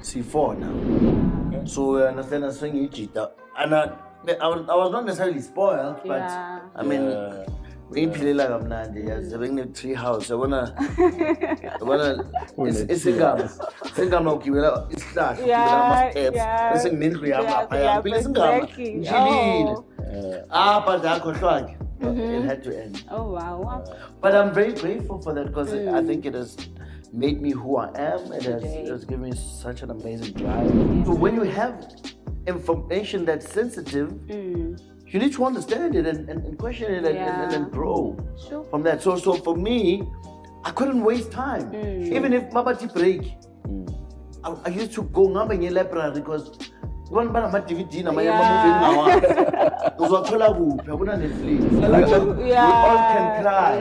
C4 now. Okay. So I understand I'm swinging Jita. And I was not necessarily spoiled, but I mean, ngiyiphilela kamnandi yazi bengine tree house yabona isingama ukugibela isihlahla ukugibela ama steps bese nginendlu yami lapha yaphila isingama ngijilile but akhohlwa ke it had to end. Oh wow. But I'm very grateful for that because I think it has made me who I am. It has given me such an amazing drive. So when you have information that's sensitive, you need to understand it and question it and grow from that. So for me, I couldn't waste time. Even if mabati break, I used to go in the library because one by my DVD na my movie we all can cry.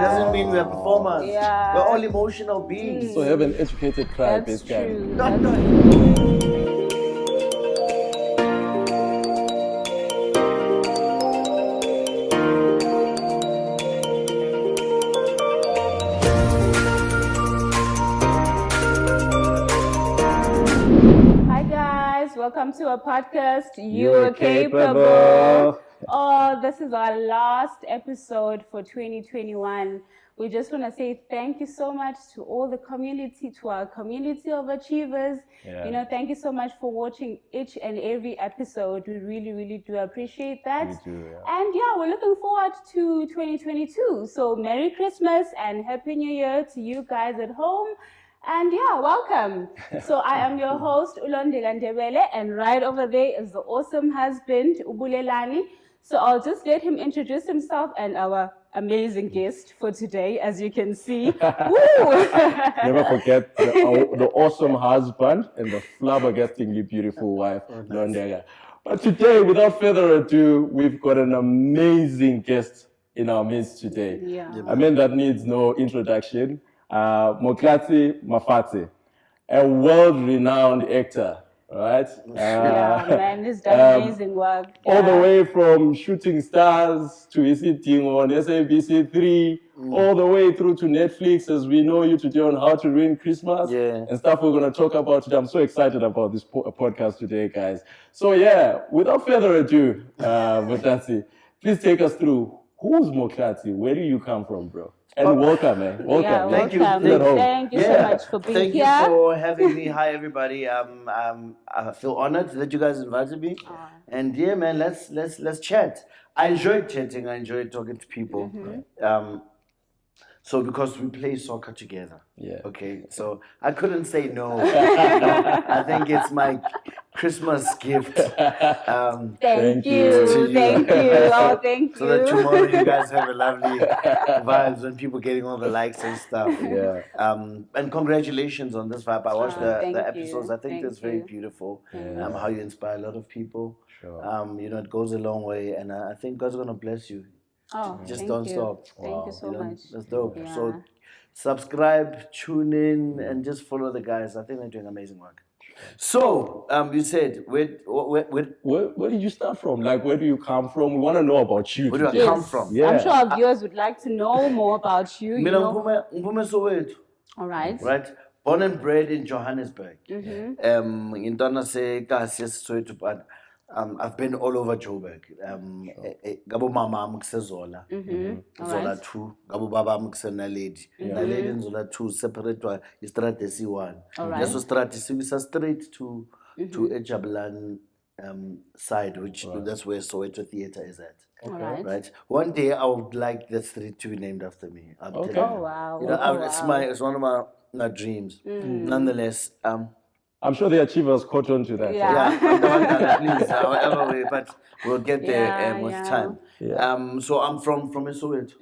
Doesn't mean we're performers. We're all emotional beings. So you have an educated cry, basically. Welcome to our podcast, You're Capable. Oh, this is our last episode for 2021. We just want to say thank you so much to all the community, to our community of achievers. You know, thank you so much for watching each and every episode. We really, really do appreciate that. We do, And we're looking forward to 2022. So Merry Christmas and Happy New Year to you guys at home. And welcome. So I am your host, Londeka Ndebele, and right over there is the awesome husband, Bulelani. So I'll just let him introduce himself and our amazing guest for today, as you can see. Never forget the awesome husband and the flabbergastingly beautiful wife, Londeka. But today, without further ado, we've got an amazing guest in our midst today. I mean, that needs no introduction. Motlatsi Mafatshe, a world-renowned actor, right? Man, he's done amazing work. All the way from Shooting Stars to sitting on SABC3, all the way through to Netflix, as we know you today on How to Ruin Christmas and stuff we're going to talk about today. I'm so excited about this podcast today, guys. So without further ado, Motlatsi, please take us through who's Motlatsi? Where do you come from, bro? And welcome, man. Welcome. Thank you. Thank you so much for being here. Thank you for having me. Hi, everybody. I feel honored that you guys invited me. And man, let's chat. I enjoy chatting. I enjoy talking to people. So because we play soccer together. Okay. So I couldn't say no. I think it's my Christmas gift. Thank you. Thank you. Oh, thank you. So that tomorrow you guys have a lovely vibes when people getting all the likes and stuff. And congratulations on this vibe. I watched the episodes. I think that's very beautiful. How you inspire a lot of people. You know, it goes a long way, and I think God's gonna bless you. Just don't stop. Thank you so much. That's dope. So subscribe, tune in, and just follow the guys. I think they're doing amazing work. So, you said, where did you start from? Like, where do you come from? We want to know about you. Where do I come from? I'm sure our viewers would like to know more about you. All right. Right. Born and bred in Johannesburg. In Soweto, I've been all over Joburg. Gabo mama Zola. Zola 2. Gabo baba Naledi. Naledi and Zola 2 separate to Strate C1. That's what Strate C is straight to Ejabalan side, which that's where Soweto Theatre is at. Right. One day I would like that street to be named after me. Oh wow. You know, it's one of my dreams. Nonetheless, I'm sure the achievers caught on to that. Please, however way, but we'll get there with time. So I'm from Soweto.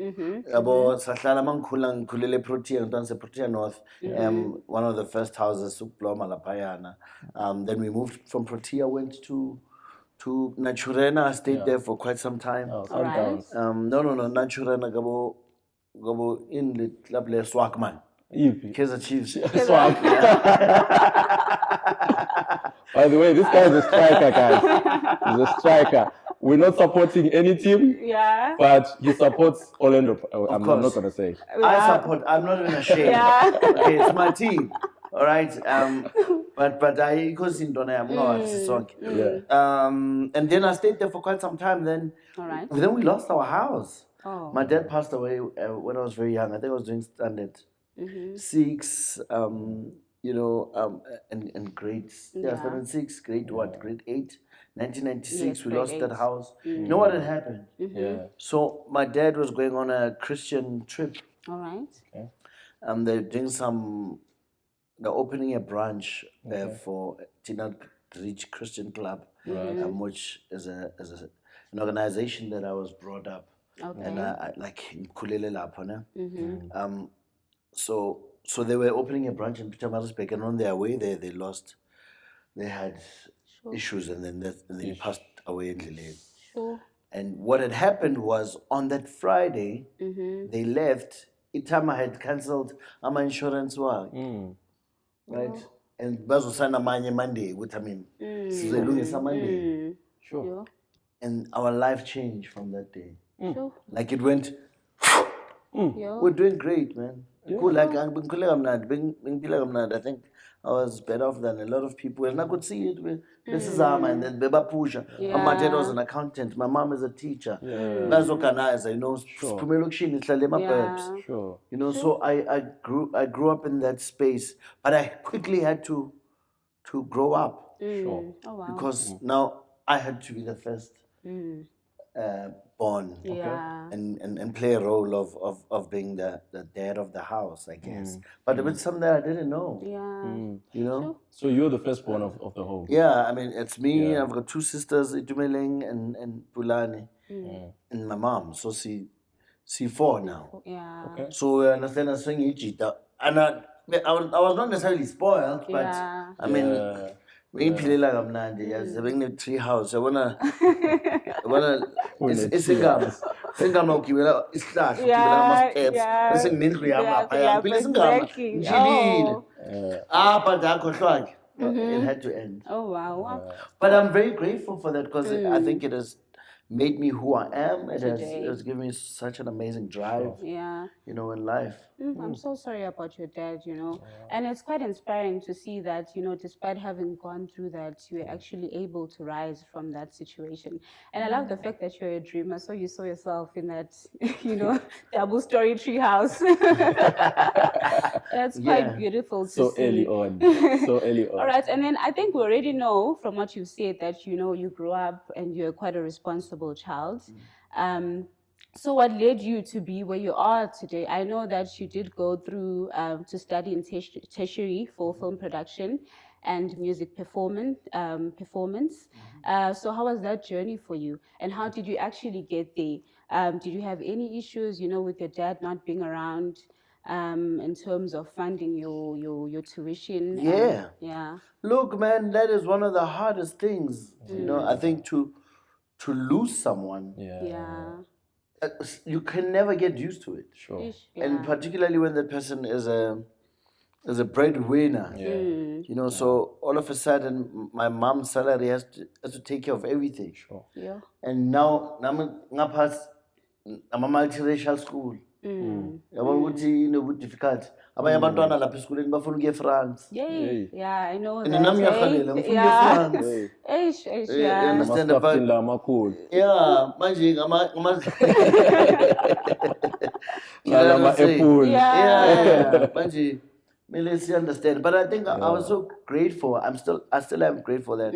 About Sahlala Mankulang Kulele Protea and Danse Protea North. One of the first houses, Suploma La Payana. Then we moved from Protea, went to Naturena. I stayed there for quite some time. No, Naturena Gabo in the Lable Swakman. Kaizer Chiefs. By the way, this guy is a striker, guys. He's a striker. We're not supporting any team, but he supports Orlando. I'm not going to say. I support. I'm not even ashamed. Okay, it's my team. All right. But I because in Dona and then I stayed there for quite some time. Then we lost our house. Oh. My dad passed away when I was very young. I think I was doing standard 6. And grade standard 6, grade what? Grade 8. 1996. Yes, we grade lost that 8. house. You know what had happened? So my dad was going on a Christian trip. All right. They're doing they're opening a branch for Tina Rich Christian Club, which is an organization that I was brought up. Okay. And I like Kulele lapho, ne? So they were opening a branch in Pietermaritzburg, and on their way there, they had issues, and then they passed away in Lille. Sure. And what had happened was on that Friday, they left. Itama had cancelled our insurance work, right? And bazosana manye Monday, which I mean, sizolungisa Monday. Sure. And our life changed from that day. Sure. Like it went. We're doing great, man. Cool. Like I think I was better off than a lot of people, and I could see it. This is Ama, and then Beba Pusha. My dad was an accountant. My mom is a teacher. That's organizer, you know. Sure. You know, so I grew up in that space, but I quickly had to grow up. Sure. Oh, wow. Because now I had to be the first born, and play a role of being the dad of the house, I guess. But it was something that I didn't know. You know. Sure. So you're the firstborn of the home. Yeah, I mean it's me. I've got 2 sisters, Ndebele and Bulelani, and my mom. So see 4 now. Yeah. Okay. So I understand I'm saying Ijita, and I was not necessarily spoiled, but I mean. Ngiyiphilela kamnandi yazi bengine tree house yabona isingama ukugibela isihlahla ukugibela ama steps bese nginendlu yami lapha yaphila isingama njilile but akhohlwa it had to end. Oh wow. But I'm very grateful for that because I think it has made me who I am. It has given me such an amazing drive, you know, in life. I'm so sorry about your dad, you know. And it's quite inspiring to see that, you know, despite having gone through that, you were actually able to rise from that situation. And I love the fact that you're a dreamer, so you saw yourself in that, you know, double story tree house. That's quite beautiful to so see. Early on. So early on. All right, and then I think we already know from what you said that, you know, you grew up and you're quite a responsible child. So what led you to be where you are today? I know that you did go through to study in tertiary for film production and music performance. So how was that journey for you? And how did you actually get there? Did you have any issues, you know, with your dad not being around in terms of funding your tuition? Yeah. Look, man, that is one of the hardest things. You know, I think to lose someone. You can never get used to it. Sure. And particularly when that person is a breadwinner. You know, so all of a sudden my mom's salary has to take care of everything. Sure. And now I'm a multiracial school. Yabona ukuthi difficult. Abanye abantwana lapha esikoleni bafuna ukuya eFrance. Yeah, I know that. And nami ngiyahalela ngifuna eFrance. You understand the fact? Yeah, manje manje mele understand. But I think I was so grateful. I still am grateful that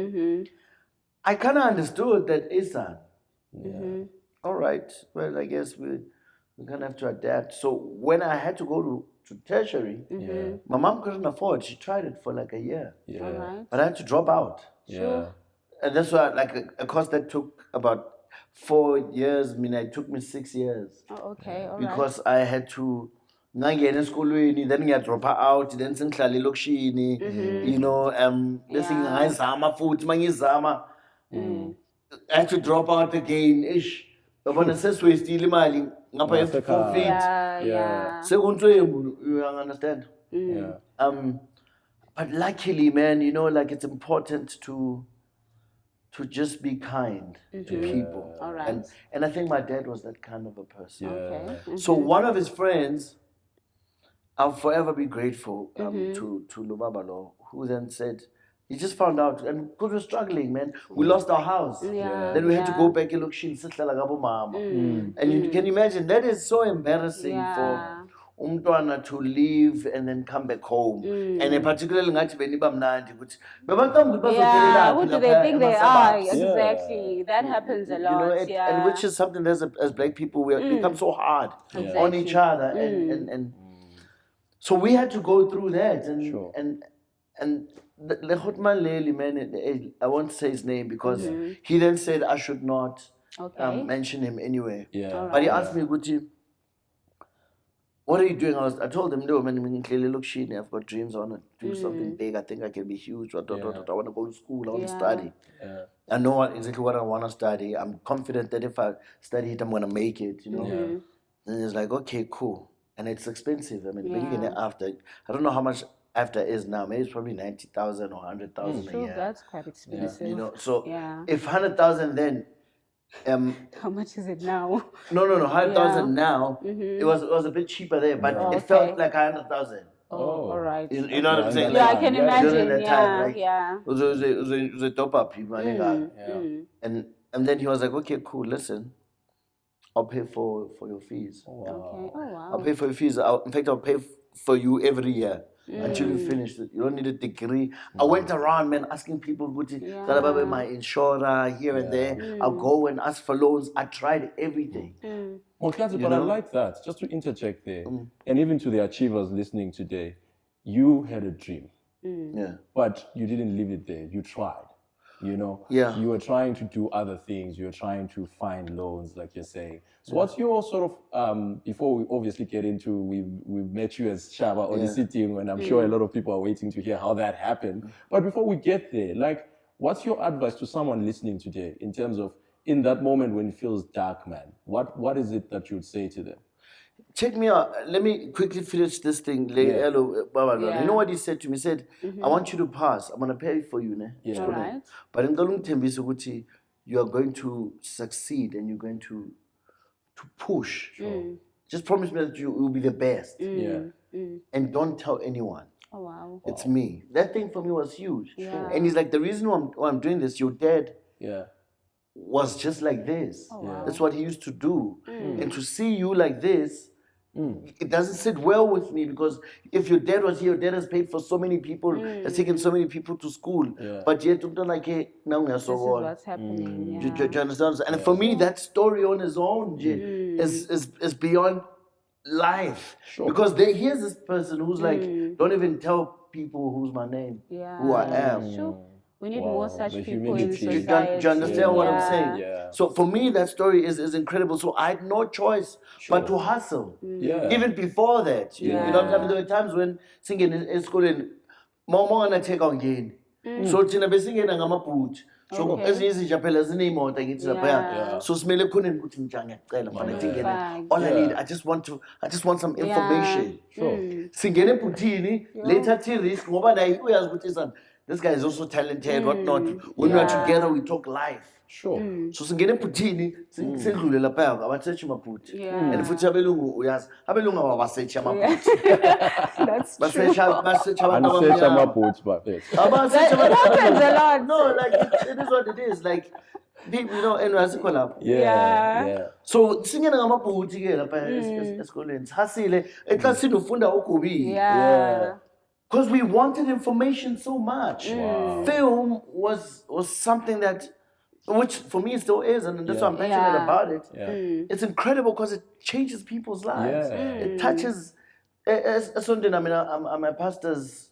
I kind of understood that Isan. All right, well, I guess we're gonna have to adapt. So when I had to go to tertiary, my mom couldn't afford. She tried it for like a year, but I had to drop out. And that's why, like, a course that took about 4 years. I mean, it took me 6 years. Oh, okay, all because I had to. Ngangena esikolweni, then ngiyadropa out, then sengihlala elokishini, you know, bese ngizama futhi mangizama. I had to drop out again. Yabona sesiwastile imali ngapha ye-forfeit. Sekunhlwembu, you understand? But luckily, man, you know, like it's important to just be kind to people. All right. And I think my dad was that kind of a person. So one of his friends, I'll forever be grateful to Lubabalo, who then said, he just found out, and because we're struggling, man, we lost our house. Yeah. Then we had to go back and look, mama. And you can imagine, that is so embarrassing for umntwana to leave and then come back home. And in particularly, Yeah, what do they think they are? Exactly. That happens a lot. And which is something that as black people, we become so hard on each other. And so we had to go through that. And the Hotman Lely, man, I won't say his name because he then said I should not mention him anyway. But he asked me, Gucci, what are you doing? I told him, no, man, clearly look, Sheeny, I've got dreams. I want to do something big. I think I can be huge. I want to go to school. I want to study. I know exactly what I want to study. I'm confident that if I study it, I'm going to make it, you know. And it's like, okay, cool. And it's expensive. I mean, bringing it after, I don't know how much after is now. Maybe it's probably 90,000 or 100,000 a year. That's quite expensive. You know, so if 100,000 then, how much is it now? No, 100,000 now. It was a bit cheaper there, but it felt like 100,000. All right. You know what I'm saying? Yeah, I can imagine. During that time, It was a top up. And then he was like, okay, cool, listen, I'll pay for your fees. I'll pay for your fees. In fact, I'll pay for you every year until you finish it. You don't need a degree. I went around, man, asking people, my insurer here and there. I'll go and ask for loans. I tried everything. Well, but I like that. Just to interject there, and even to the achievers listening today, you had a dream, but you didn't leave it there. You tried. You know, you were trying to do other things. You were trying to find loans, like you're saying. So what's your sort of, before we obviously get into, we met you as Shaba on the sitting, and I'm sure a lot of people are waiting to hear how that happened. But before we get there, like, what's your advice to someone listening today in terms of, in that moment when it feels dark, man, what is it that you would say to them? Check me out. Let me quickly finish this thing. You know what he said to me? He said, I want you to pass. I'm going to pay for you. Right. But in Galung Tembisi, you are going to succeed and you're going to push. Just promise me that you will be the best. And don't tell anyone. Oh, wow. It's me. That thing for me was huge. And he's like, the reason why I'm doing this, your dad was just like this. That's what he used to do. And to see you like this, it doesn't sit well with me, because if your dad was here, your dad has paid for so many people, has taken so many people to school, but yet like, hey, now this is what's happening. Do you understand? And for me, that story on his own is beyond life, because here's this person who's like, don't even tell people who's my name, who I am. We need more such people in society. Do you understand what I'm saying? So for me, that story is incredible. So I had no choice but to hustle. Even before that. You know what I mean? There were times when singing in school, Mama and I take on again. So Tina be singing and I'm a pooch. So as easy Japela zinimo taking to the so smell couldn't put in all I need, I just want some information. Singing putini, later till this, this guy is also talented, whatnot. When we are together, we talk life. So singene puthini sendlule lapha abasearch amaphuthi and futhi abelungu uyazi abelungu abasearch amaphuthi. That's true. Basearch amaphuthi but that happens a lot. No, like it is what it is, like people, you know, and so singene ngamaphuthi ke lapha esikoleni hasile eklasini ufunda okubi. Because we wanted information so much. Film was something that, which for me still is, and that's why I'm passionate about it. It's incredible because it changes people's lives. It touches. I'm a pastor's.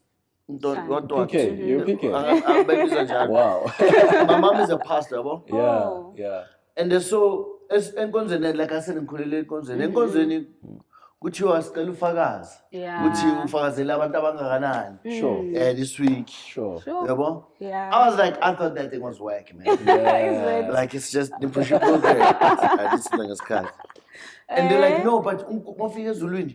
PK, you're PK. Wow. My mom is a pastor. And so, like I said, in kuthiwa sicela ufakazi ukuthi ufakazela abantu abangakanani this week yabo. I was like, I thought that thing was whack, man. Like it's just the push program. This thing is cut. And they're like, no, but mafika ezulwini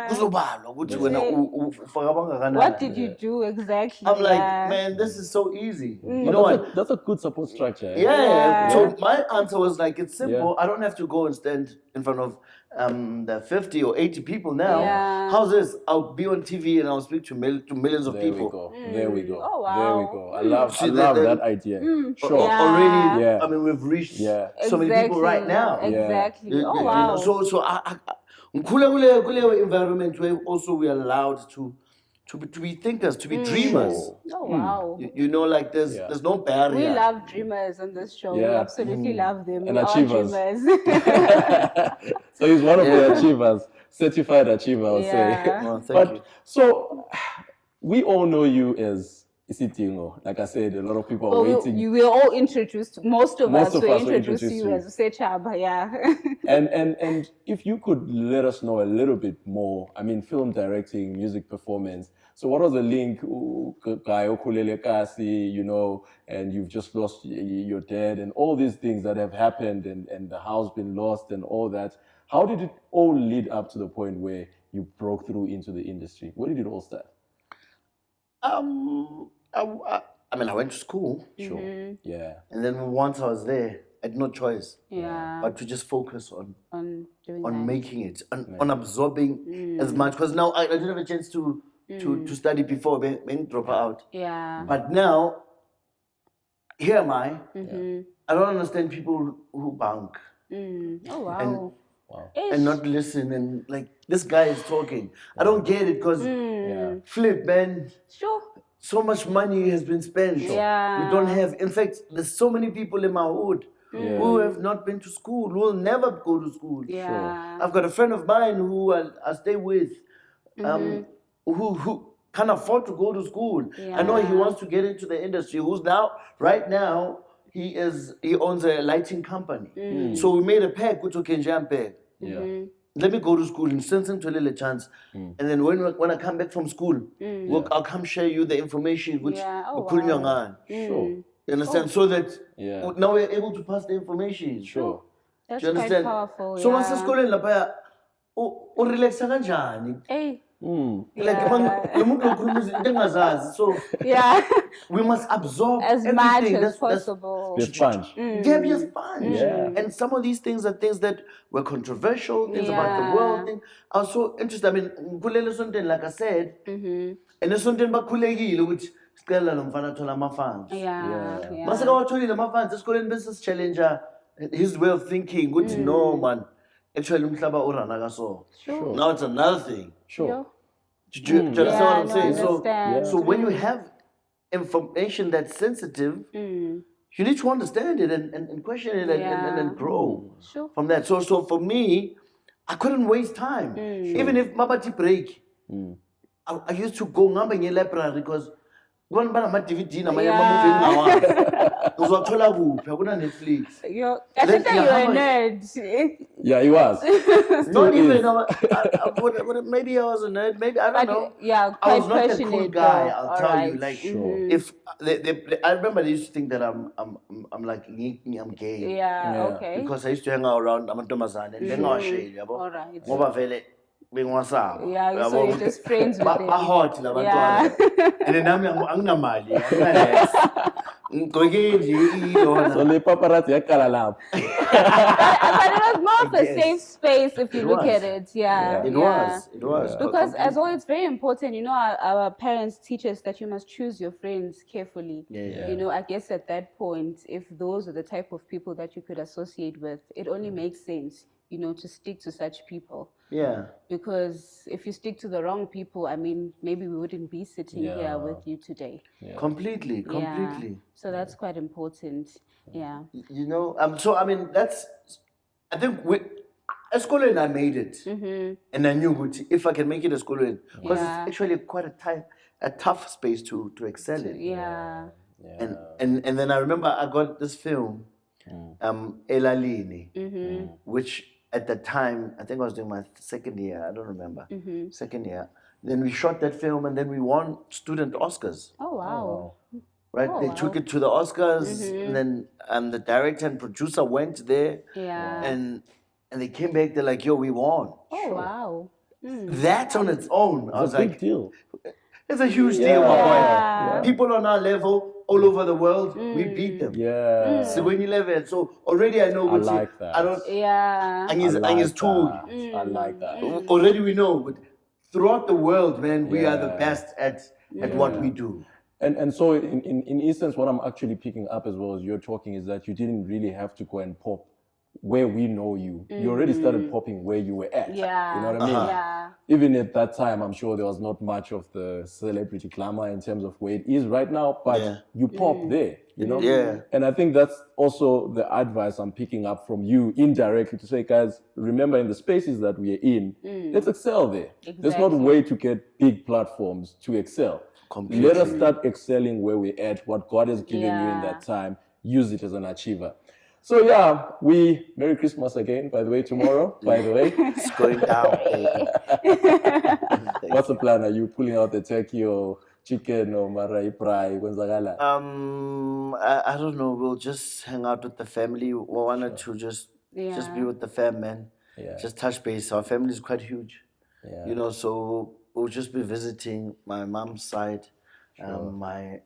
kuzobalwa ukuthi wena ufaka abangakanani. What did you do exactly? I'm like, man, this is so easy. You know what? That's a good support structure. So my answer was like, it's simple. I don't have to go and stand in front of the 50 or 80 people now. Yeah. How's this? I'll be on TV and I'll speak to millions of people. There we go. Oh, wow. There we go. I love See, that idea. Sure. Yeah. Already, Yeah. I mean, we've reached so many Exactly. people right now. Exactly. Oh, You wow. know, so kule environment where also we're allowed to be thinkers, to be dreamers. Oh, wow. You know, like there's no barrier. We love dreamers on this show. We Yeah. absolutely love them. And We achievers. are dreamers. So he's one of the achievers, certified achiever, I would say. Yeah. Well, thank you. So we all know you as Isitingo. Like I said, a lot of people are waiting. You were all introduced. Most of us were introduced to introduced you you. as Sechaba. Yeah. And if you could let us know a little bit more, I mean, film directing, music performance. So what was the link, you know, and you've just lost your dad and all these things that have happened and the house been lost and all that. How did it all lead up to the point where you broke through into the industry? Where did it all start? I mean, I went to school. Sure. Yeah. And then once I was there, I had no choice but to just focus on doing making it, on absorbing as much. Because now I didn't have a chance to study before being drop out. Yeah. But now, here am I. I don't understand people who bunk Oh, wow. and not listen. And like, this guy is talking. I don't get it because flip, man. Sure. So much money has been spent. Yeah. We don't have. In fact, there's so many people in my hood who have not been to school, who will never go to school. Yeah. I've got a friend of mine who I stay with, who can't afford to go to school. I know he wants to get into the industry. Right now, he owns a lighting company. So we made a pact, which can jump back. Let me go to school and send him to a little chance. And then when I come back from school, I'll come share you the information which we put in your hand. Sure. You understand? So that now we're able to pass the information. Sure. That's Do you understand? quite powerful. So once esikoleni lapha relaxa kanjani? Hey. Like lo muntu okhuluma izinto engazazi. So Yeah. we must absorb As everything. much as That's possible. Be a sponge. Yeah, be a sponge. Yeah. And some of these things are things that were controversial, things about the world. I was so interested. I mean, kulele sontweni, like I said, and esontweni bakhulekile ukuthi sicela lo mfana athola ama-funds. Yeah. Mase kawatholile ama-funds esikoleni bese si-challenger his way of thinking ukuthi no man, actually umhlaba urana kaso. Sure. Now it's another thing. Sure. Do you understand what I'm no, saying? I understand. So when you have information that's sensitive, you need to understand it and question it and grow Sure. from that. So for me, I couldn't waste time. Even if mabati break, I used to go ngamba nge library because one bana ma DVD na ma movie ngawa. Uzothola kuphi akuna Netflix. I think that you're a nerd. Yeah, he was. Not even maybe I was a nerd, maybe I don't know. Yeah, I was quite not a passionate. cool guy, though. I'll tell you. Alright. Like, if I remember they used to think that I'm like I'm gay. Yeah, okay. Because I used to hang out around amantombazane and then I shade, yabo. Alright. Ngoba vele bengiwasaba. Yeah, so you're just friends with them. Hot labantwana. And then nami anginamali, anginaless. Ngigqoke nje So le paparazzi yakala lapho. But it was more of a safe space if you look at it. Yeah. It was. Because as well, it's very important, you know, our parents teach us that you must choose your friends carefully. Yeah. You know, I guess at that point, if those are the type of people that you could associate with, it only makes sense, you know, to stick to such people. Yeah. Because if you stick to the wrong people, I mean, maybe we wouldn't be sitting here with you today. Completely. Yeah. So that's quite important. Yeah. You know, so I mean, I think as Colin, I made it, and I knew if I can make it as Colin, because it's actually quite a tough space to excel in. Yeah. And then I remember I got this film, Elalini, which at the time I think I was doing my second year. I don't remember. Second year. Then we shot that film, and then we won student Oscars. Oh wow. Right, they took it to the Oscars, and then the director and producer went there, and they came back. They're like, "Yo, we won!" Oh wow! That on its own, I was It's a big like, deal. "It's a huge deal, my boy." People on our level all over the world, we beat them. Yeah. So when you live it, so already I know. I like that. I don't. Yeah. I like that. I like that. Already we know, but throughout the world, man, we are the best at what we do. And so in essence, what I'm actually picking up as well as you're talking is that you didn't really have to go and pop where we know you. You already started popping where you were at. Yeah. You know what I mean? Yeah. Even at that time, I'm sure there was not much of the celebrity glamour in terms of where it is right now, but you pop there, you know? Yeah. And I think that's also the advice I'm picking up from you indirectly to say, guys, remember in the spaces that we are in, let's excel there. There's not a way to get big platforms to excel. Completely. Let us start excelling where we're at, what God has given you in that time, use it as an achiever. So yeah, Merry Christmas again, by the way, tomorrow, by the way. It's going down. What's the plan? Are you pulling out the turkey or chicken or marai prai? I don't know. We'll just hang out with the family. We wanted to just be with the fam, man. Yeah. Just touch base. Our family is quite huge. Yeah. You know, so we'll just be visiting my mom's side, my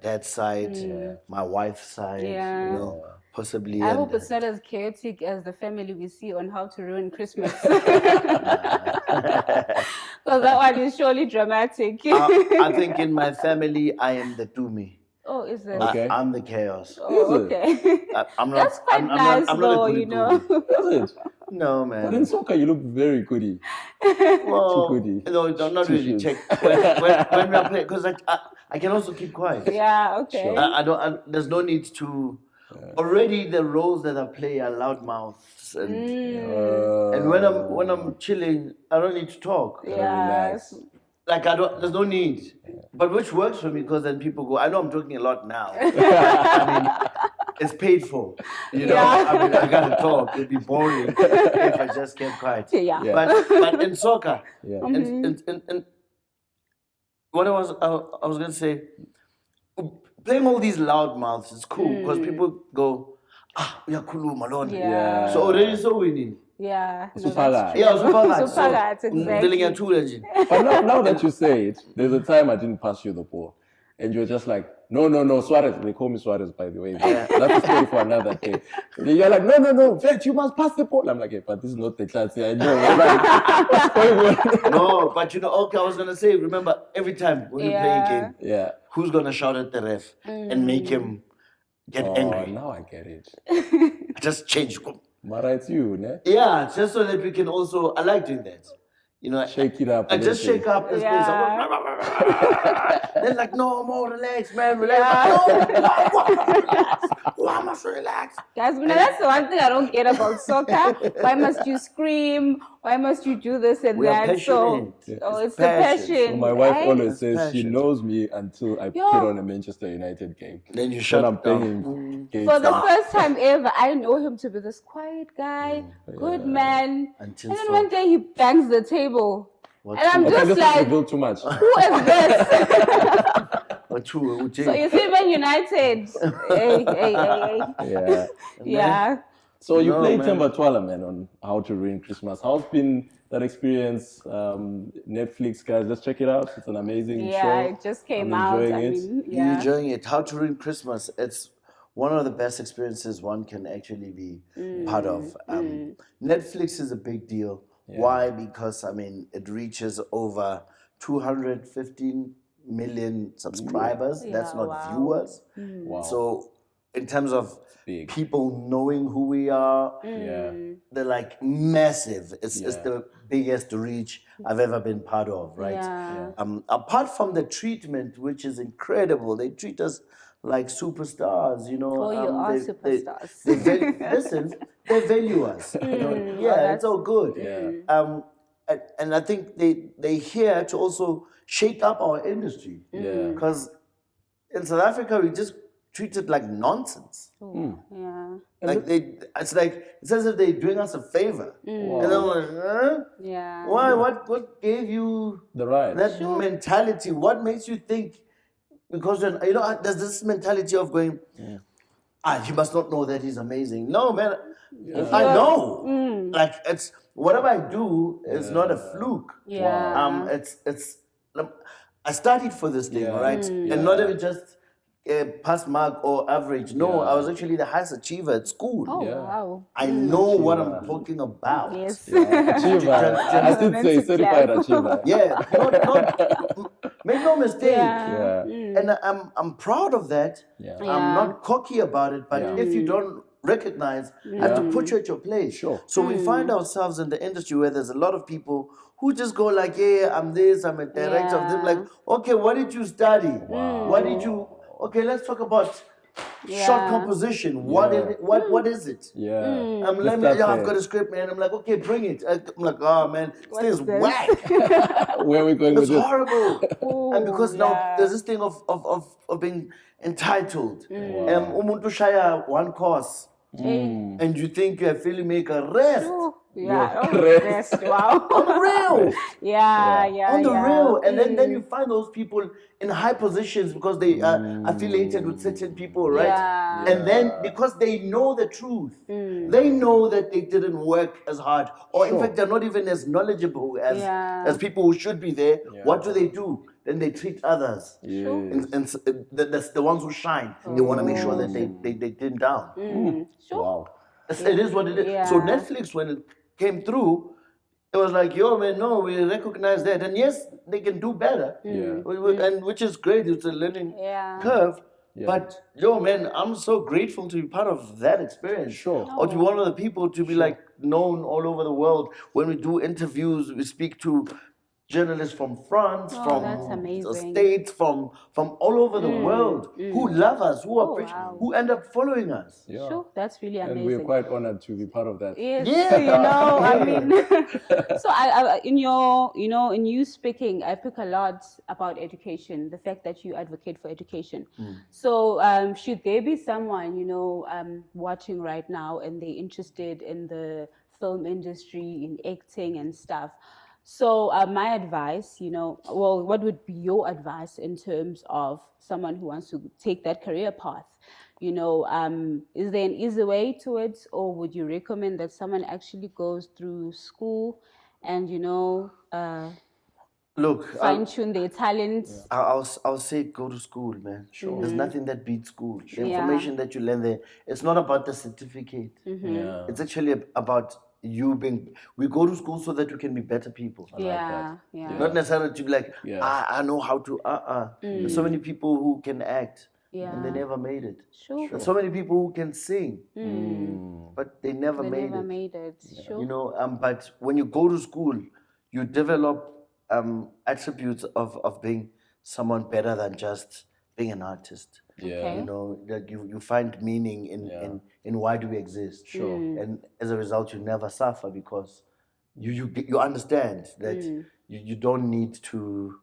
dad's side, my wife's side, you know, possibly. I hope it's not as chaotic as the family we see on How to Ruin Christmas. Because that one is surely dramatic. I think in my family, I am the Tumi. Oh, is it? Okay. I'm the chaos. Oh, okay. I'm not. That's quite nice, I'm though, not a you know. Is it? No, But in man. soccer, you look very goody. Well, goody. no, not really. Tissues. Check when we are playing, because I can also keep quiet. Yeah, okay. Sure. I don't. There's no need to. Already the roles that I play are loudmouths, and when I'm chilling, I don't need to talk. Relax. Like there's no need. But which works for me, because then people go, I know I'm talking a lot now. I mean, it's paid for. You know, I mean, I gotta talk. It'd be boring if I just kept quiet. Yeah. But in soccer, Yeah. and what I was gonna say, playing all these loud mouths is cool, because people go, uyakhuluma lona. Yeah. So already so winning. Yeah. No, Super that's guy. true. Yeah, super guy. Super guy, So, exactly. ngiyethula nje. But now that you say it, there's a time I didn't pass you the ball. And you're just like, no, Suarez. They call me Suarez, by the way. That's a story for another day. You're like, no, Fetch, you must pass the ball. I'm like, hey, but this is not the class. I know. Like, what's going on? No, but okay, I was gonna say, remember, every time when you play a game, Yeah. who's gonna shout at the ref and make him get angry? Now I get it. Just change. Mara, it's you, ne? Yeah, just so that we can also. I like doing that. You know, Shake it up. I just shake up the space. They're like, no, more relax, man, relax. No, I must relax. Guys, but that's the one thing I don't get about soccer. Why must you scream? Why must you do this and We are that? passionate. So it's passion. the passion. My wife right? always says she passion. knows me until I put on a Manchester United game. Then you When shut I'm up down. playing games. For the first time ever, I know him to be this quiet guy, good man. Until And then so. one day he bangs the table. And I'm Okay, just this is like, revealed too much. who is this? But true, So you see Man United. Hey. Yeah. Yeah. So you No, played man. Temba Twala, man, on How to Ruin Christmas. How's been that experience? Netflix, guys, just check it out. It's an amazing show. Yeah, it just came I'm out. enjoying I it. mean, You're yeah. enjoying it. How to Ruin Christmas. It's one of the best experiences one can actually be part of. Netflix is a big deal. Why? Because, I mean, it reaches over 215 million subscribers. That's not wow. viewers. Wow. So in terms of Big. people knowing who we are, Yeah. they're like massive. It's the biggest reach I've ever been part of, right? Yeah. Apart from the treatment, which is incredible, they treat us like superstars, you know. Oh, you are superstars. Listen, they value us. You know? Yeah, it's all good. Yeah. And I think they're here to also shake up our industry. Yeah. Because in South Africa, we just treat it like nonsense. Yeah. It's as if they're doing us a favor. And then I'm like, huh? Yeah. Why? What gave you The right. that mentality? What makes you think? Because you know, there's this mentality of going, he must not know that he's amazing. No, man, I know. Like it's whatever I do is not a fluke. Yeah. It's I studied for this thing, right? And not even just pass mark or average. No, I was actually the highest achiever at school. Oh, Yeah. wow. I know what I'm talking about. Yes. Achiever. I did Meant say to certified clap. achiever. Yeah, make no mistake. Yeah. And I'm proud of that. Yeah. I'm not cocky about it, but if you don't recognize, I have to put you at your place. Sure. So we find ourselves in the industry where there's a lot of people who just go like, yeah, I'm this, I'm a director of them. Like, okay, what did you study? What did you? Okay, let's talk about short composition. What is it? Yeah. Let me, I've got a script, man. I'm like, okay, bring it. I'm like, oh man, this is whack. Where are we going It's with this? horrible. And because now yeah. there's this thing of being entitled. Umuntu shaya one course. And you think you're a filmmaker, rest. Yeah. Oh, rest. Wow. On the real. Yeah. On the real. And then you find those people in high positions because they are affiliated with certain people, right? Yeah. And then because they know the truth, they know that they didn't work as hard. Or in fact, they're not even as knowledgeable as people who should be there. What do? Then they treat others. And that's the ones who shine. They want to make sure that they dim down. Sure. Wow. It is what it is. Yeah. So Netflix, when it came through, it was like, yo, man, no, we recognize that. And yes, they can do better. And which is great. It's a learning curve. But, yo, man, I'm so grateful to be part of that experience. Sure. Or to be one of the people to be like known all over the world. When we do interviews, we speak to journalists from France, that's from amazing. the States, from all over the world who love us, who appreciate, who end up following us. Yeah. Sure, that's really amazing. And we're quite honored to be part of that. Yes, Yeah. you know, I mean, so I in your, in you speaking, I pick a lot about education, the fact that you advocate for education. So should there be someone, watching right now and they're interested in the film industry, in acting and stuff? So my advice, what would be your advice in terms of someone who wants to take that career path? Is there an easy way to it, or would you recommend that someone actually goes through school and, Look, fine-tune their talents? I'll say go to school, man. Sure. There's nothing that beats school. The information that you learn there, it's not about the certificate. Yeah. It's actually about we go to school so that we can be better people. Not necessarily to be like, I know how to, There's so many people who can act and they never made it. Sure. There's so many people who can sing, but they never made it. Sure. But when you go to school, you develop attributes of being someone better than just being an artist. Okay. That you find meaning in why do we exist. Sure. And as a result, you never suffer because you understand that you don't need to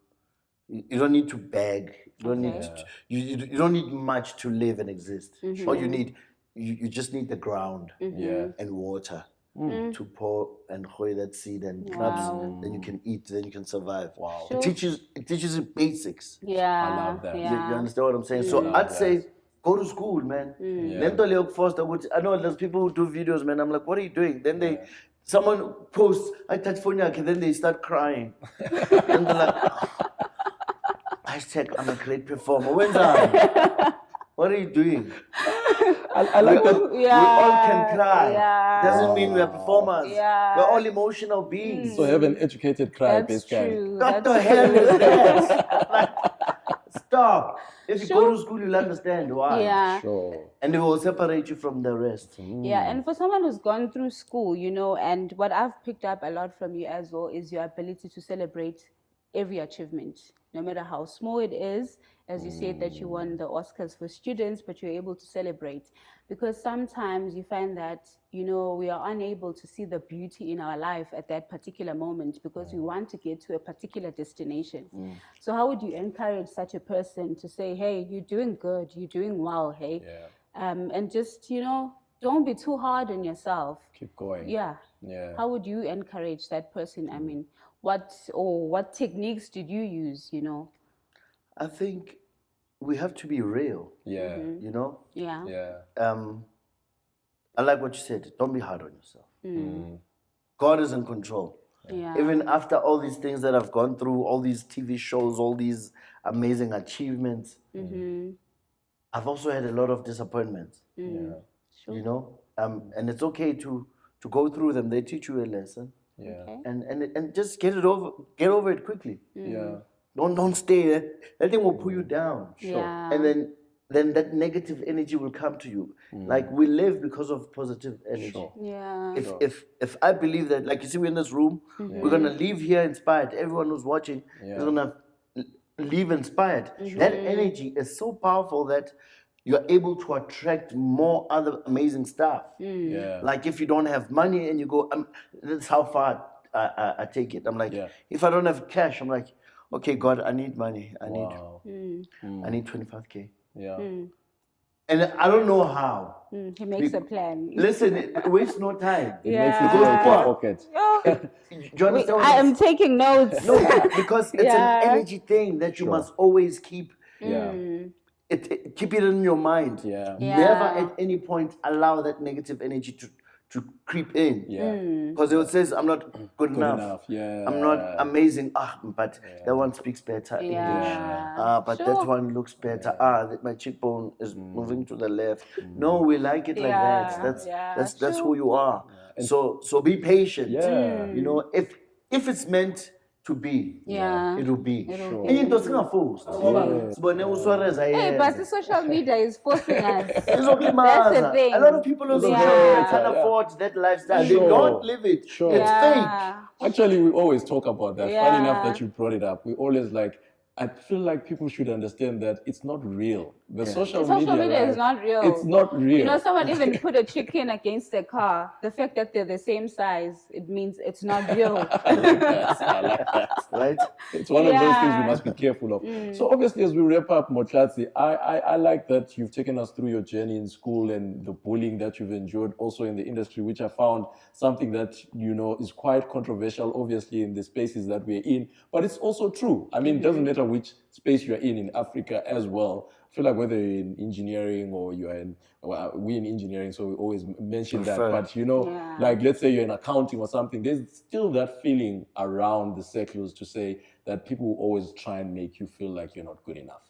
beg. You don't need you don't need much to live and exist. All you just need the ground and water to pour and hoe that seed and crops. Then you can eat. Then you can survive. Wow. Sure. It teaches you basics. Yeah. I love that. You Yeah. understand what I'm saying? So I'd say go to school, man. I know there's people who do videos, man. I'm like, what are you doing? Then someone posts, I touch phone, and then they start crying. And they're like, hashtag, I'm a great performer. When's that? What are you doing? I like that. We all can cry. Yeah. Doesn't mean we are performers. Yeah. We're all emotional beings. So have an educated cry, That's basically. true. What That's the hell true. is that? Like, stop. If you go to school, you'll understand why. Yeah. Sure. And it will separate you from the rest. Yeah, and for someone who's gone through school, and what I've picked up a lot from you as well is your ability to celebrate every achievement, no matter how small it is. As you said that you won the Oscars for students, but you're able to celebrate. Because sometimes you find that, we are unable to see the beauty in our life at that particular moment because we want to get to a particular destination. So how would you encourage such a person to say, hey, you're doing good, you're doing well, hey? Yeah. And just, don't be too hard on yourself. Keep going. Yeah. Yeah. How would you encourage that person? I mean, what techniques did you use, I think we have to be real, Yeah. Yeah. Yeah. I like what you said. Don't be hard on yourself. God is in control. Yeah. Even after all these things that I've gone through, all these TV shows, all these amazing achievements, I've also had a lot of disappointments. Yeah. You know, and it's okay to go through them. They teach you a lesson. Yeah. Okay. And just get over it quickly. Yeah. Don't stay there. That thing will pull you down. Yeah. And then that negative energy will come to you. Like we live because of positive energy. Sure. Yeah. If I believe that, like you see, we're in this room, we're gonna leave here inspired. Everyone who's watching is gonna leave inspired. That energy is so powerful that you're able to attract more other amazing stuff. Yeah. Like if you don't have money and you go, that's how far I take it. I'm like, if I don't have cash, I'm like, okay, God, I need money. I need 25K. Yeah. And I don't know how. He makes a plan. Listen, it wastes no time. It makes it feel like your pocket. Do you understand what I I'm am taking notes. No, because it's an energy thing that you must always keep. Keep it in your mind. Yeah. Never at any point allow that negative energy to creep in. Yeah. Because it says, I'm not good enough. Yeah. I'm not amazing. But that one speaks better English. But that one looks better. My cheekbone is moving to the left. No, we like it like that. That's who you are. So be patient. Yeah. You know, if it's meant to be, it will be. Sure. And it's not forced. Hey, but the social media is forcing us. It's okay, That's the thing. A lot of people also can't afford that lifestyle. They don't live it. Sure. It's fake. Actually, we always talk about that. Funny enough that you brought it up. We always I feel like people should understand that it's not real. The social media is not real. It's not real. You know, someone even put a chicken against a car. The fact that they're the same size, it means it's not real. I like that. Right? It's one of those things we must be careful of. So obviously, as we wrap up, Motlatsi, I like that you've taken us through your journey in school and the bullying that you've endured also in the industry, which I found something that, you know, is quite controversial, obviously, in the spaces that we're in. But it's also true. I mean, it doesn't matter which space you're in Africa as well. I feel like whether you're in engineering or you're in, we're in engineering, so we always mention that. But, you know, like let's say you're in accounting or something, there's still that feeling around the circles to say that people will always try and make you feel like you're not good enough.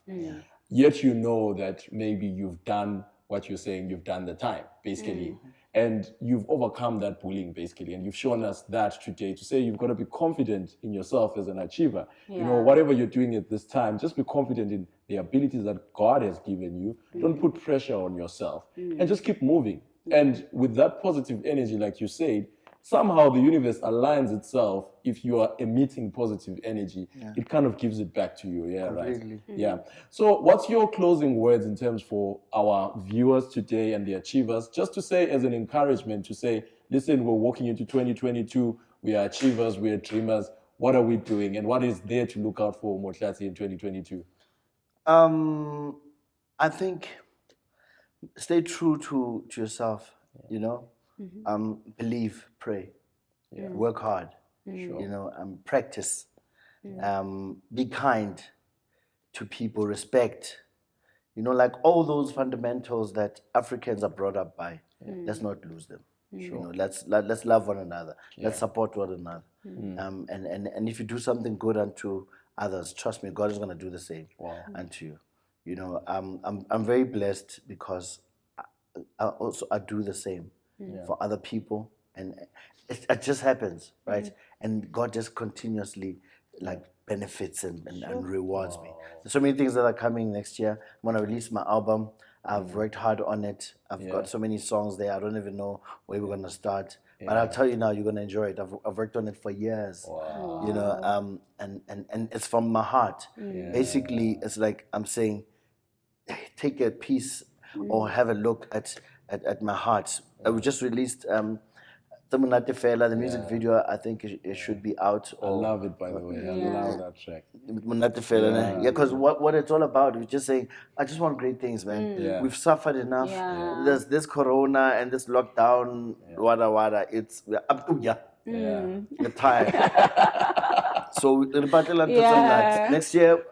Yet you know that maybe you've done what you're saying, you've done the time, basically. And you've overcome that bullying, basically. And you've shown us that today to say you've got to be confident in yourself as an achiever. You know, whatever you're doing at this time, just be confident in the abilities that God has given you. Don't put pressure on yourself and just keep moving. And with that positive energy, like you said, somehow the universe aligns itself. If you are emitting positive energy, it kind of gives it back to you. Yeah, Completely. right. Yeah. So what's your closing words in terms for our viewers today and the achievers? Just to say as an encouragement to say, listen, we're walking into 2022. We are achievers. We are dreamers. What are we doing? And what is there to look out for, Motlatsi, in 2022? I think stay true to yourself, you know. Believe, pray, work hard, you know, practice, be kind to people, respect, you know, like all those fundamentals that Africans are brought up by. Let's not lose them. You know, let's love one another. Let's support one another. And if you do something good unto others, trust me, God is going to do the same unto you. You know, I'm very blessed because I do the same. For other people, and it just happens, right? And God just continuously like benefits and rewards me. There's so many things that are coming next year. I'm gonna release my album. I've worked hard on it. I've got so many songs there. I don't even know where we're gonna start. But I'll tell you now, you're gonna enjoy it. I've worked on it for years. You know, and it's from my heart. Basically, it's like I'm saying, take a piece or have a look at my heart. We just released the Monate Fela, the music video. I think it should be out. I love it, by the way. I love that track. Monate Fela, because what it's all about is just saying, I just want great things, man. We've suffered enough. There's this corona and this lockdown, wada. You're tired. So next year,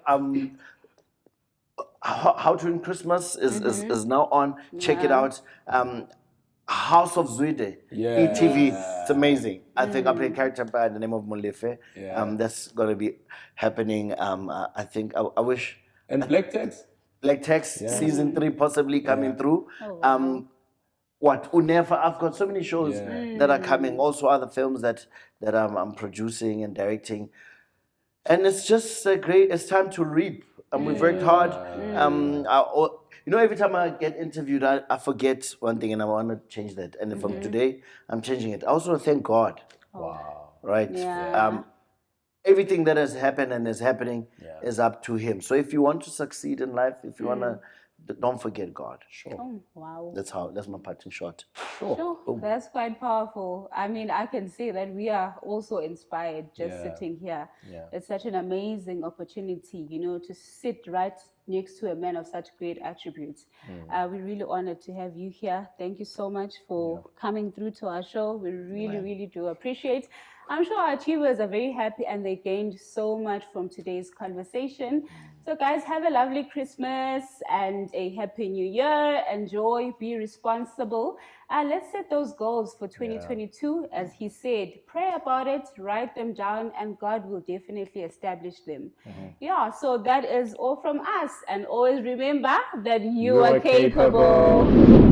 How to Win Christmas is now on. Check it out. House of Zwide, ETV. It's amazing. I think I play a character by the name of Molefe. That's going to be happening. I think I wish. And Black Text? Black Text season 3 possibly coming through. Oh, wow. What Unefa? I've got so many shows that are coming. Also, other films that I'm producing and directing, and it's just great. It's time to reap. We've worked hard. Every time I get interviewed, I forget one thing, and I want to change that. And from today, I'm changing it. I also thank God. Wow. Right. Yeah. Everything that has happened and is happening is up to Him. So if you want to succeed in life, if you wanna, don't forget God. Sure. Oh, wow. That's my part in short. Sure. That's quite powerful. I mean, I can say that we are also inspired just sitting here. Yeah. It's such an amazing opportunity, to sit right next to a man of such great attributes. We're really honored to have you here. Thank you so much for coming through to our show. We really, really do appreciate. I'm sure our achievers are very happy and they gained so much from today's conversation. So guys, have a lovely Christmas and a happy new year. Enjoy, be responsible. Let's set those goals for 2022. As he said, pray about it, write them down, and God will definitely establish them. Yeah, so that is all from us. And always remember that you are capable.